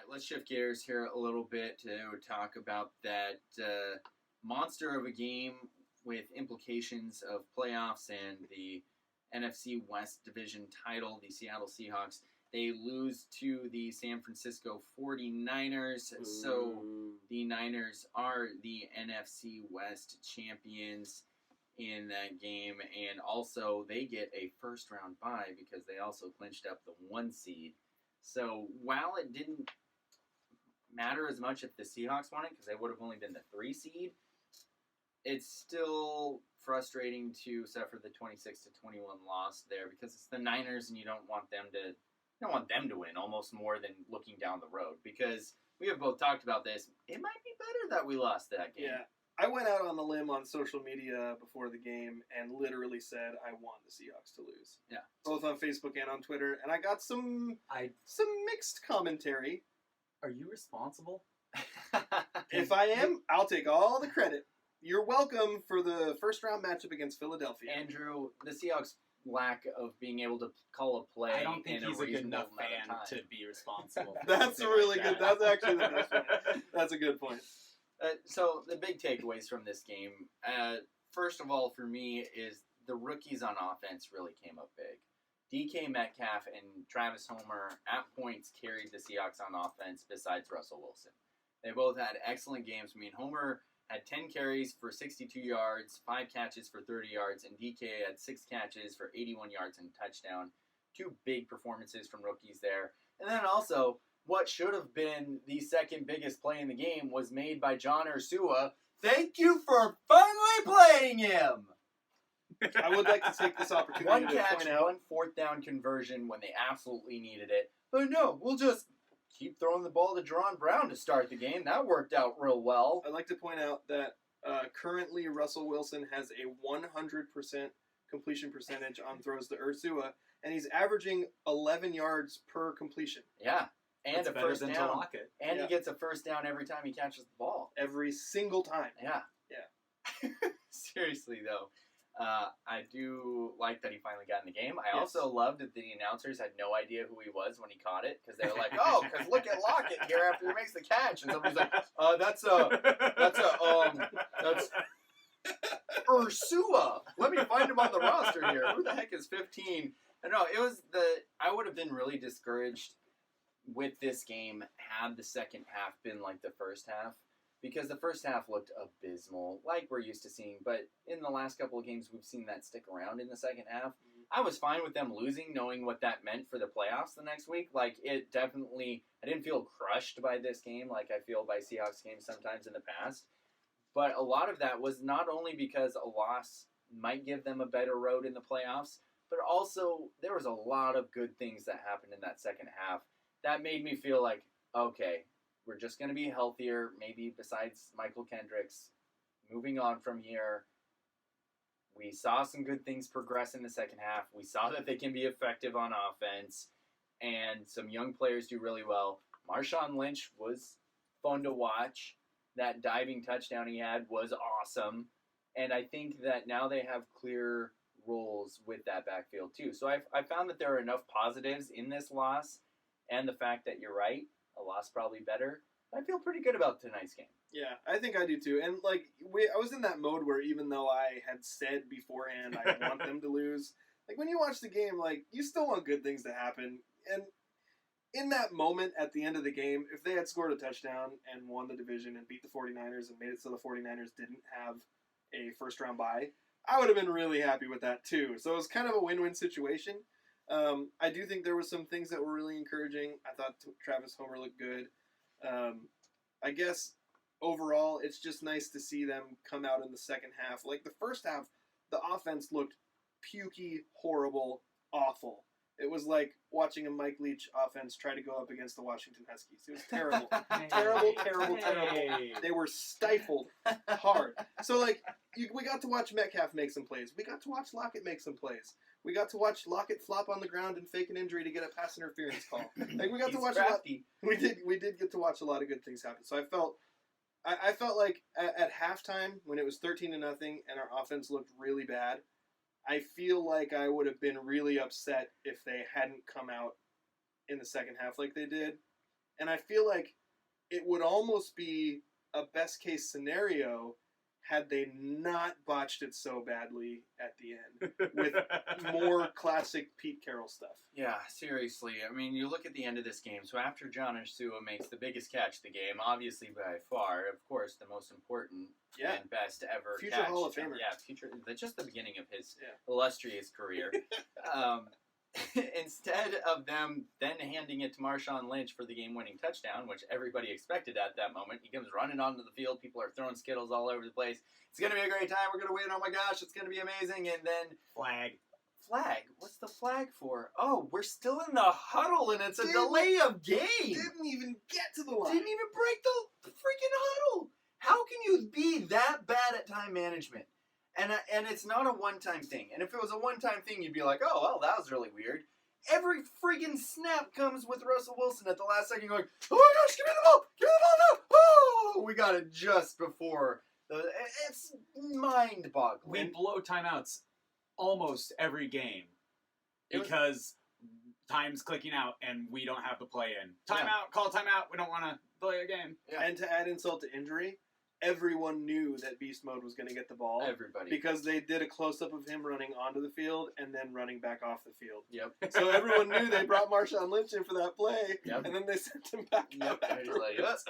let's shift gears here a little bit to talk about that monster of a game with implications of playoffs and the NFC West Division title, the Seattle Seahawks. They lose to the San Francisco 49ers, so the Niners are the NFC West champions in that game, and also they get a first-round bye because they also clinched up the 1 seed. So while it didn't matter as much if the Seahawks won it, because they would have only been the 3 seed, it's still frustrating to suffer the 26-21 loss there because it's the Niners, and you don't want them to win almost more than looking down the road, because we have both talked about this. It might be better that we lost that game. Yeah. I went out on the limb on social media before the game and literally said I want the Seahawks to lose. Yeah. Both on Facebook and on Twitter, and I got some mixed commentary. Are you responsible? If I am, I'll take all the credit. You're welcome for the first-round matchup against Philadelphia. Andrew, the Seahawks' lack of being able to call a play. I don't think he's a good enough fan to be responsible. That's really good. That's actually the best point. That's a good point. So the big takeaways from this game, first of all, for me, is the rookies on offense really came up big. DK Metcalf and Travis Homer at points carried the Seahawks on offense besides Russell Wilson. They both had excellent games. I mean, Homer had 10 carries for 62 yards, 5 catches for 30 yards, and DK had 6 catches for 81 yards and a touchdown. 2 big performances from rookies there. And then also, what should have been the second biggest play in the game was made by John Ursua. Thank you for finally playing him! I would like to take this opportunity One to catch, point out 1 4th-down conversion when they absolutely needed it. But no, we'll just keep throwing the ball to Jerron Brown to start the game. That worked out real well. I'd like to point out that currently Russell Wilson has a 100% completion percentage on throws to Ursua, and he's averaging 11 yards per completion. Yeah. And That's a better first than down. Lockett. And Yeah. he gets a first down every time he catches the ball. Every single time. Yeah. Yeah. Seriously, though. I do like that he finally got in the game. I Yes. also loved that the announcers had no idea who he was when he caught it, because they were like, "Oh, because look at Lockett here after he makes the catch," and somebody's like, "That's Ursua. Let me find him on the roster here. Who the heck is 15?" I know I would have been really discouraged with this game had the second half been like the first half. Because the first half looked abysmal, like we're used to seeing. But in the last couple of games, we've seen that stick around in the second half. I was fine with them losing, knowing what that meant for the playoffs the next week. Like, it definitely, I didn't feel crushed by this game like I feel by Seahawks games sometimes in the past. But a lot of that was not only because a loss might give them a better road in the playoffs, but also there was a lot of good things that happened in that second half that made me feel like, okay, we're just going to be healthier, maybe besides Michael Kendricks. Moving on from here, we saw some good things progress in the second half. We saw that they can be effective on offense, and some young players do really well. Marshawn Lynch was fun to watch. That diving touchdown he had was awesome. And I think that now they have clear roles with that backfield too. So I found that there are enough positives in this loss, and the fact that you're right, a loss probably better. I feel pretty good about tonight's game. Yeah, I think I do too. And like I was in that mode where even though I had said beforehand I want them to lose, like when you watch the game, like you still want good things to happen. And in that moment at the end of the game, if they had scored a touchdown and won the division and beat the 49ers and made it so the 49ers didn't have a first round bye, I would have been really happy with that too. So it was kind of a win-win situation. I do think there were some things that were really encouraging. I thought Travis Homer looked good. I guess overall, it's just nice to see them come out in the second half. Like the first half, the offense looked pukey, horrible, awful. It was like watching a Mike Leach offense try to go up against the Washington Huskies. It was terrible. Terrible. They were stifled hard. So, like, we got to watch Metcalf make some plays. We got to watch Lockett make some plays. We got to watch Lockett flop on the ground and fake an injury to get a pass interference call. Like, we got to watch a lot. We did get to watch a lot of good things happen. So I felt like at halftime when it was 13-0 and our offense looked really bad, I feel like I would have been really upset if they hadn't come out in the second half like they did. And I feel like it would almost be a best case scenario had they not botched it so badly at the end with more classic Pete Carroll stuff. Yeah, seriously. I mean, you look at the end of this game. So after John Ursua makes the biggest catch of the game, obviously by far, of course, the most important and best ever future catch. Hall of Famer. Yeah, just the beginning of his illustrious career. Instead of them then handing it to Marshawn Lynch for the game-winning touchdown, which everybody expected at that moment, he comes running onto the field. People are throwing Skittles all over the place. It's going to be a great time. We're going to win. Oh, my gosh. It's going to be amazing. And then... Flag? What's the flag for? Oh, we're still in the huddle, and it's a delay of game. Didn't even get to the line. Didn't even break the freaking huddle. How can you be that bad at time management? And it's not a one-time thing. And if it was a one-time thing, you'd be like, oh, well, that was really weird. Every freaking snap comes with Russell Wilson at the last second going, oh my gosh, give me the ball! Give me the ball now! Oh! We got it just before. It's mind-boggling. We blow timeouts almost every game because time's clicking out and we don't have the play in. Timeout, call timeout. We don't want to play a game. Yeah. And to add insult to injury, everyone knew that Beast Mode was going to get the ball. Everybody. Because they did a close-up of him running onto the field and then running back off the field. Yep. So everyone knew they brought Marshawn Lynch in for that play, yep. and then they sent him back out afterwards.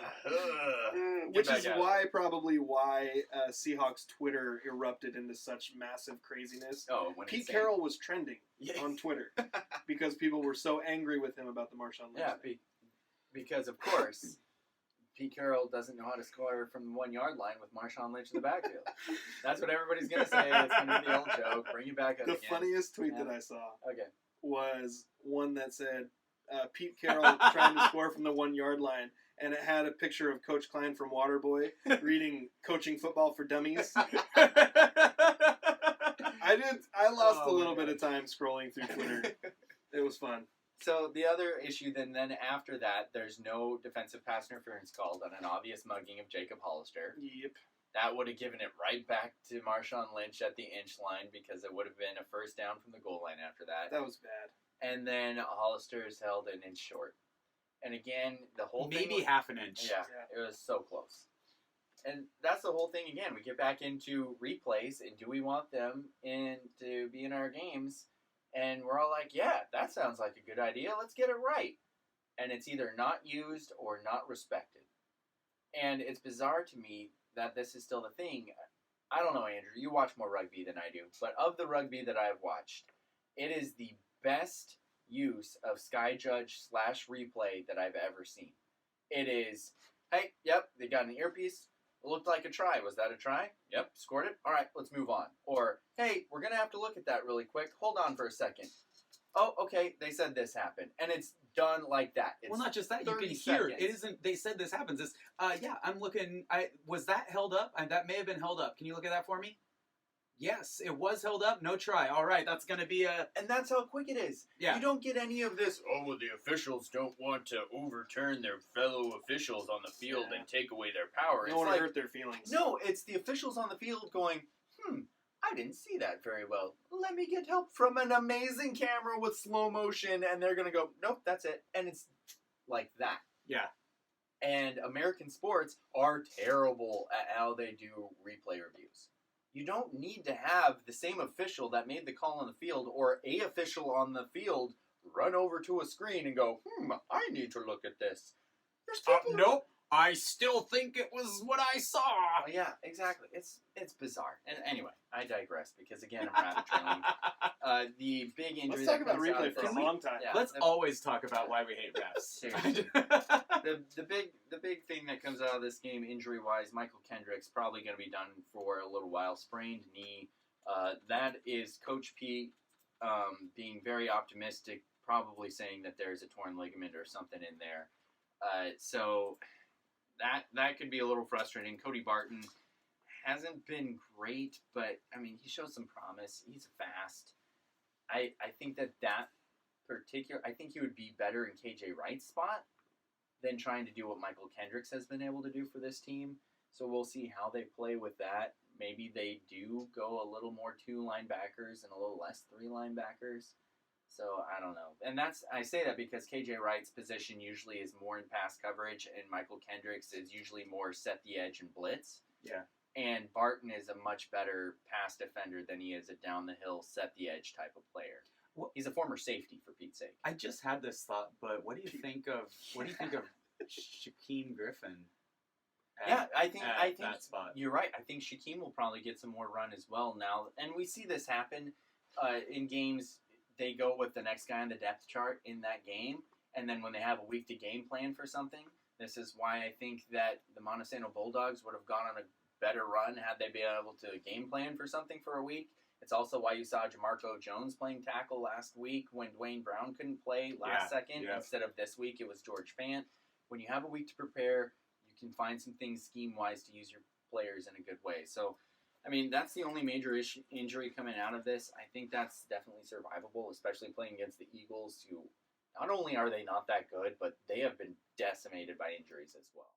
Which is probably why Seahawks Twitter erupted into such massive craziness. Oh, Pete Carroll was trending on Twitter because people were so angry with him about the Marshawn Lynch thing. Because, of course... Pete Carroll doesn't know how to score from the 1 yard line with Marshawn Lynch in the backfield. That's what everybody's going to say. It's going to be the old joke. Bring it back up again. The funniest tweet that I saw was one that said, Pete Carroll trying to score from the 1 yard line, and it had a picture of Coach Klein from Waterboy reading Coaching Football for Dummies. I lost a little bit of time scrolling through Twitter. It was fun. So the other issue then after that, there's no defensive pass interference called on an obvious mugging of Jacob Hollister. Yep. That would have given it right back to Marshawn Lynch at the inch line because it would have been a first down from the goal line after that. That was bad. And then Hollister is held an inch short. And again, the whole thing... Maybe half an inch. Yeah, it was so close. And that's the whole thing again. We get back into replays, and do we want them to be in our games? And we're all like, yeah, that sounds like a good idea. Let's get it right. And it's either not used or not respected. And it's bizarre to me that this is still the thing. I don't know, Andrew. You watch more rugby than I do. But of the rugby that I've watched, it is the best use of Sky Judge / replay that I've ever seen. It is, hey, yep, they got an earpiece. It looked like a try. Was that a try? Yep, scored it. All right, let's move on. Or, hey, we're going to have to look at that really quick. Hold on for a second. Oh, okay, they said this happened. And it's done like that. It's well, not just that. You can hear it. It isn't, they said this happens. It's, I'm looking. Was that held up? That may have been held up. Can you look at that for me? Yes, it was held up. No try. All right, that's going to be a... And that's how quick it is. Yeah. You don't get any of this, oh, well, the officials don't want to overturn their fellow officials on the field and take away their power. They don't want to hurt their feelings. No, it's the officials on the field going, I didn't see that very well. Let me get help from an amazing camera with slow motion. And they're going to go, nope, that's it. And it's like that. Yeah. And American sports are terrible at how they do replay reviews. You don't need to have the same official that made the call on the field or a official on the field run over to a screen and go, I need to look at this. There's people... Nope. I still think it was what I saw. Yeah, exactly. It's bizarre. And anyway, I digress because, again, I'm rabbit trailing. The big injury... Let's talk about replay for a long time. Yeah, Let's always talk about why we hate refs. Seriously. The big thing that comes out of this game, injury-wise, Michael Kendrick's probably going to be done for a little while. Sprained knee. That is Coach P being very optimistic, probably saying that there's a torn ligament or something in there. So that could be a little frustrating. Cody Barton hasn't been great, but, I mean, he shows some promise. He's fast. I think that particular... I think he would be better in KJ Wright's spot than trying to do what Michael Kendricks has been able to do for this team. So we'll see how they play with that. Maybe they do go a little more 2 linebackers and a little less 3 linebackers. So I don't know. And I say that because KJ Wright's position usually is more in pass coverage, and Michael Kendricks is usually more set the edge and blitz. Yeah. And Barton is a much better pass defender than he is a down the hill, set the edge type of player. Well, he's a former safety, for Pete's sake. I just had this thought, but what do you think of Shaquem Griffin? I think that spot. You're right. I think Shaquem will probably get some more run as well now, and we see this happen in games. They go with the next guy on the depth chart in that game, and then when they have a week to game plan for something, this is why I think that the Montesano Bulldogs would have gone on a better run had they been able to game plan for something for a week. It's also why you saw Jamarco Jones playing tackle last week when Dwayne Brown couldn't play last second. Yeah. Instead of this week, it was George Fant. When you have a week to prepare, you can find some things scheme-wise to use your players in a good way. So, I mean, that's the only major injury coming out of this. I think that's definitely survivable, especially playing against the Eagles, who not only are they not that good, but they have been decimated by injuries as well.